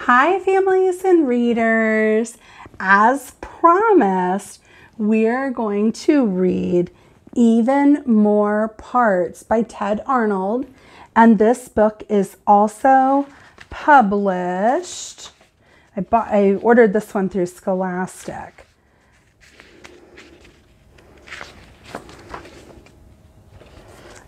Hi, families and readers. As promised, we're going to read Even More Parts by Ted Arnold. And this book is also published. I ordered this one through Scholastic.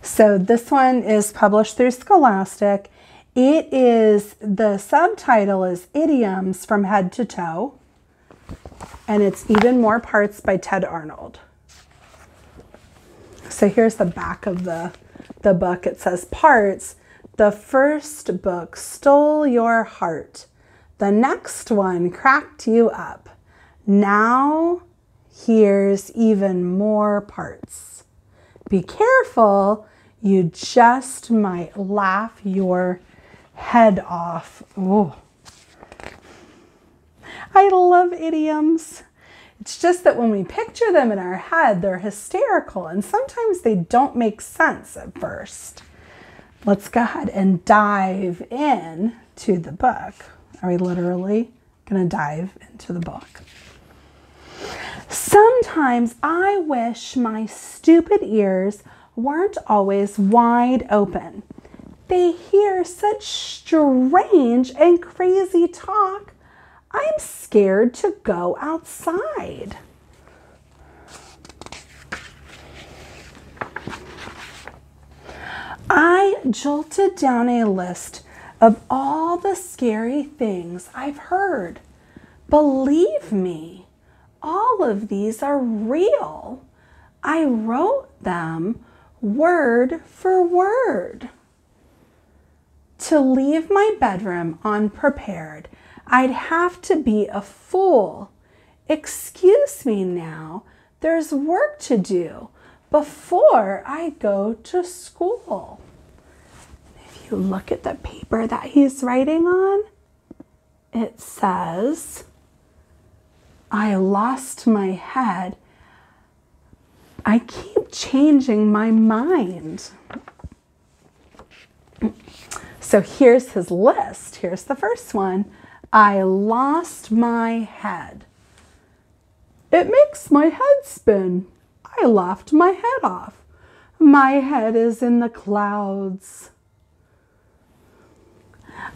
So this one is published through Scholastic. The subtitle is Idioms from Head to Toe, and it's Even More Parts by Ted Arnold. So here's the back of the book. It says, Parts, the first book stole your heart. The next one cracked you up. Now here's even more parts. Be careful, you just might laugh your head off. Oh, I love idioms. It's just that when we picture them in our head, they're hysterical and sometimes they don't make sense at first. Let's go ahead and dive in to the book. Are we literally going to dive into the book? Sometimes I wish my stupid ears weren't always wide open. They hear such strange and crazy talk. I'm scared to go outside. I jolted down a list of all the scary things I've heard. Believe me, all of these are real. I wrote them word for word. To leave my bedroom unprepared, I'd have to be a fool. Excuse me now, there's work to do before I go to school. If you look at the paper that he's writing on, it says, I lost my head. I keep changing my mind. So here's his list. Here's the first one. I lost my head. It makes my head spin. I laughed my head off. My head is in the clouds.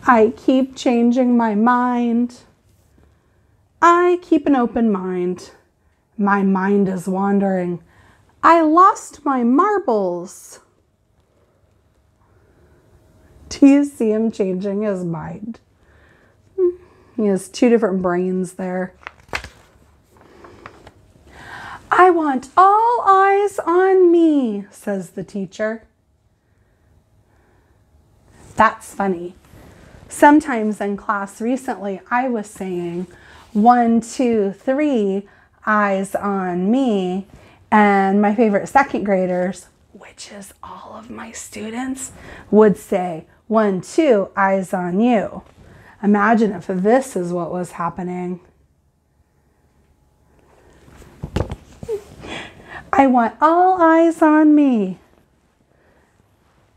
I keep changing my mind. I keep an open mind. My mind is wandering. I lost my marbles. Do you see him changing his mind? He has two different brains there. I want all eyes on me, says the teacher. That's funny. Sometimes in class recently, I was saying 1, 2, 3, eyes on me. And my favorite second graders, which is all of my students, would say 1, 2, eyes on you. Imagine if this is what was happening. I want all eyes on me.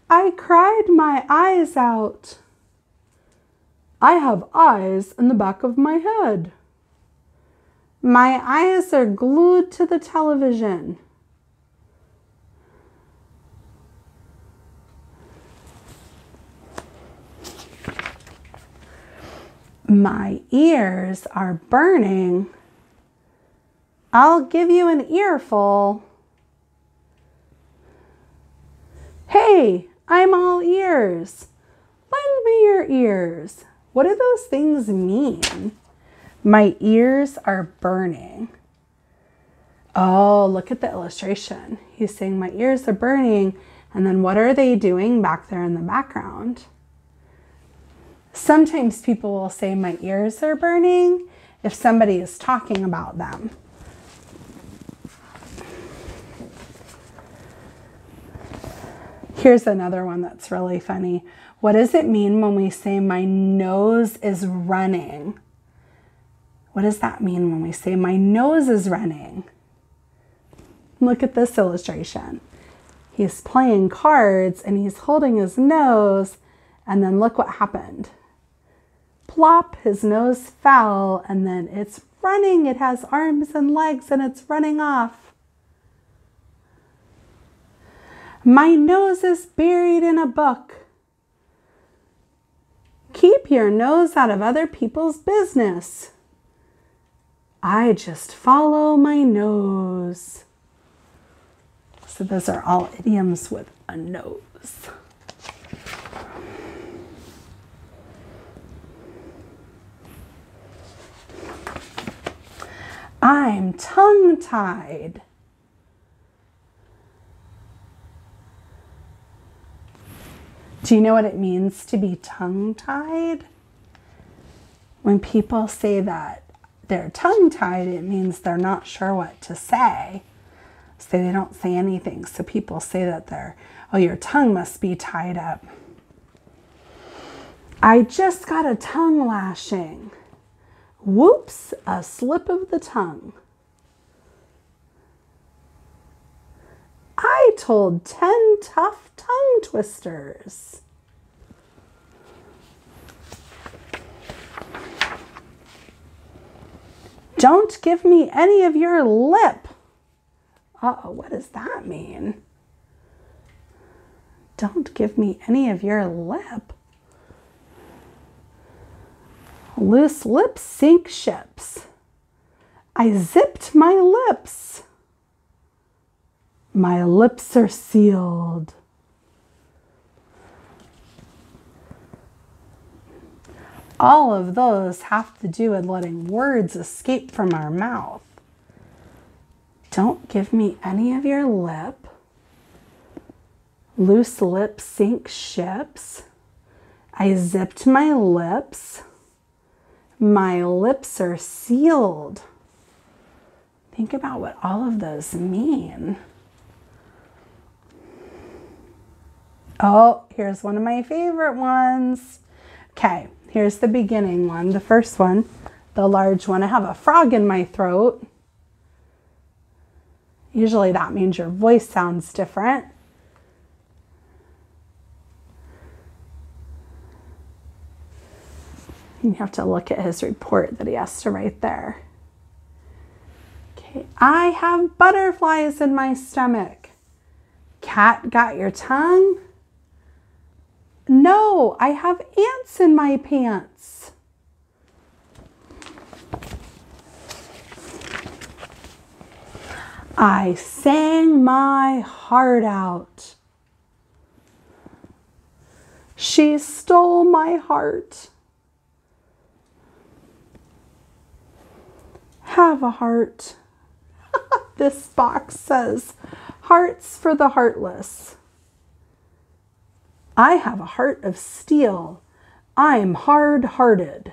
I cried my eyes out. I have eyes in the back of my head. My eyes are glued to the television. My ears are burning. I'll give you an earful. Hey, I'm all ears. Lend me your ears. What do those things mean? My ears are burning. Oh, look at the illustration. He's saying my ears are burning. And then what are they doing back there in the background? Sometimes people will say my ears are burning if somebody is talking about them. Here's another one that's really funny. What does it mean when we say my nose is running? What does that mean when we say my nose is running? Look at this illustration. He's playing cards and he's holding his nose, and then look what happened. flop, his nose fell, and then it's running. It has arms and legs, and it's running off. My nose is buried in a book. Keep your nose out of other people's business. I just follow my nose. So those are all idioms with a nose. I'm tongue-tied. Do you know what it means to be tongue-tied? When people say that they're tongue-tied, it means they're not sure what to say. So they don't say anything. So people say that oh, your tongue must be tied up. I just got a tongue lashing. Whoops, a slip of the tongue. I told 10 tough tongue twisters. Don't give me any of your lip. Uh-oh, what does that mean? Don't give me any of your lip. Loose lips sink ships. I zipped my lips. My lips are sealed. All of those have to do with letting words escape from our mouth. Don't give me any of your lip. Loose lips sink ships. I zipped my lips. My lips are sealed. Think about what all of those mean. Oh, here's one of my favorite ones. Okay, here's the beginning one, the first one, the large one. I have a frog in my throat. Usually that means your voice sounds different. You have to look at his report that he has to write there. Okay, I have butterflies in my stomach. Cat got your tongue? No, I have ants in my pants. I sang my heart out. She stole my heart. Have a heart. This box says, hearts for the heartless. I have a heart of steel. I'm hard-hearted.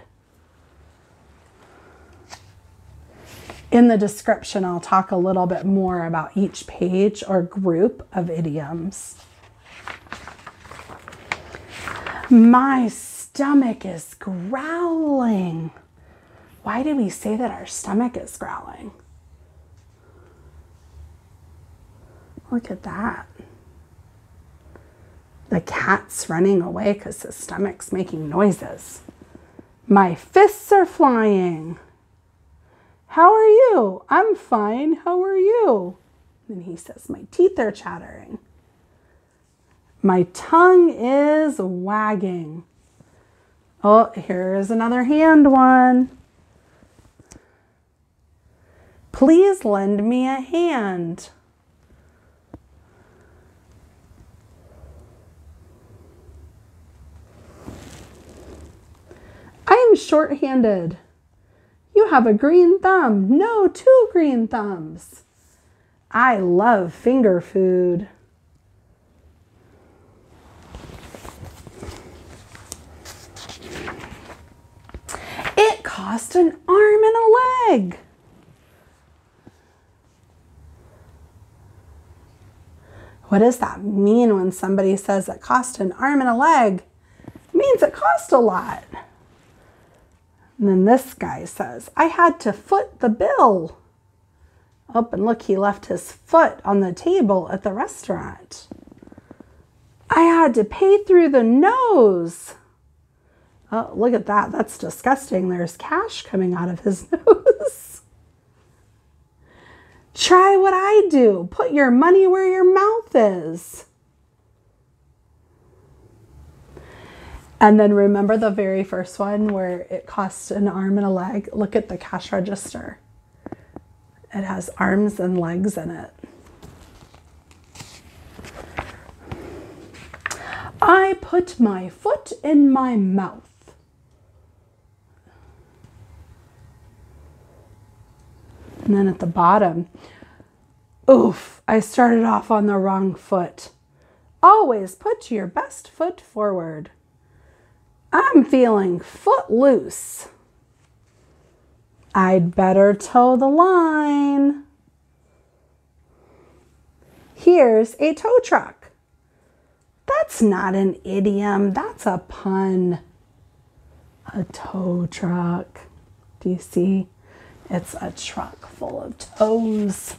In the description, I'll talk a little bit more about each page or group of idioms. My stomach is growling. Why do we say that our stomach is growling? Look at that. The cat's running away because his stomach's making noises. My fists are flying. How are you? I'm fine. How are you? And he says, my teeth are chattering. My tongue is wagging. Oh, here is another hand one. Please lend me a hand. I am short-handed. You have a green thumb. No, 2 green thumbs. I love finger food. It cost an arm and a leg. What does that mean when somebody says it cost an arm and a leg? It means it cost a lot. And then this guy says, I had to foot the bill. Oh, and look, he left his foot on the table at the restaurant. I had to pay through the nose. Oh, look at that. That's disgusting. There's cash coming out of his nose. Try what I do. Put your money where your mouth is. And then remember the very first one where it cost an arm and a leg? Look at the cash register. It has arms and legs in it. I put my foot in my mouth. And then at the bottom, oof, I started off on the wrong foot. Always put your best foot forward. I'm feeling footloose. I'd better toe the line. Here's a tow truck. That's not an idiom, that's a pun. A tow truck. Do you see? It's a truck full of toes.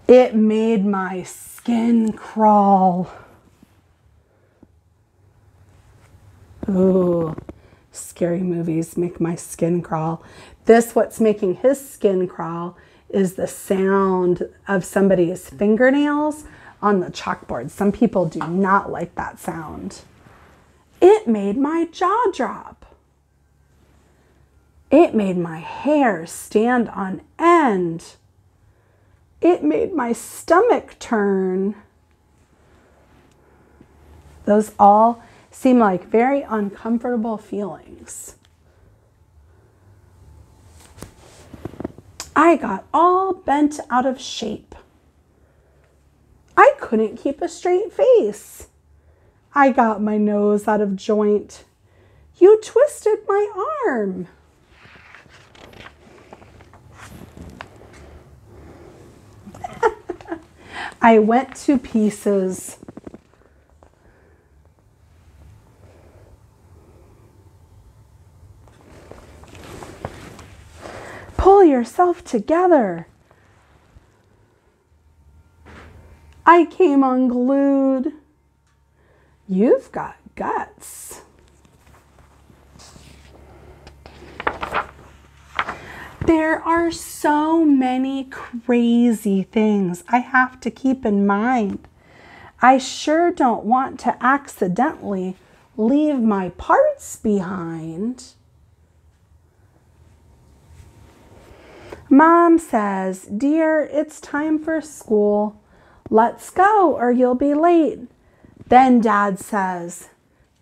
It made my skin crawl. Ooh, scary movies make my skin crawl. What's making his skin crawl is the sound of somebody's fingernails on the chalkboard. Some people do not like that sound. It made my jaw drop. It made my hair stand on end. It made my stomach turn. Those all seem like very uncomfortable feelings. I got all bent out of shape. I couldn't keep a straight face. I got my nose out of joint. You twisted my arm. I went to pieces. Pull yourself together. I came unglued. You've got guts. There are so many crazy things I have to keep in mind. I sure don't want to accidentally leave my parts behind. Mom says, "Dear, it's time for school. Let's go or you'll be late." Then Dad says,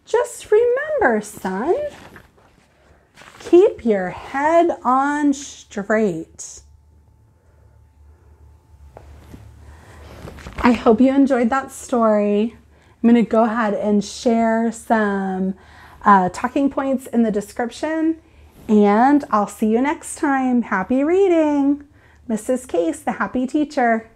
"Just remember, son, keep your head on straight." I hope you enjoyed that story. I'm going to go ahead and share some talking points in the description, and I'll see you next time. Happy reading. Mrs. Case, the happy teacher.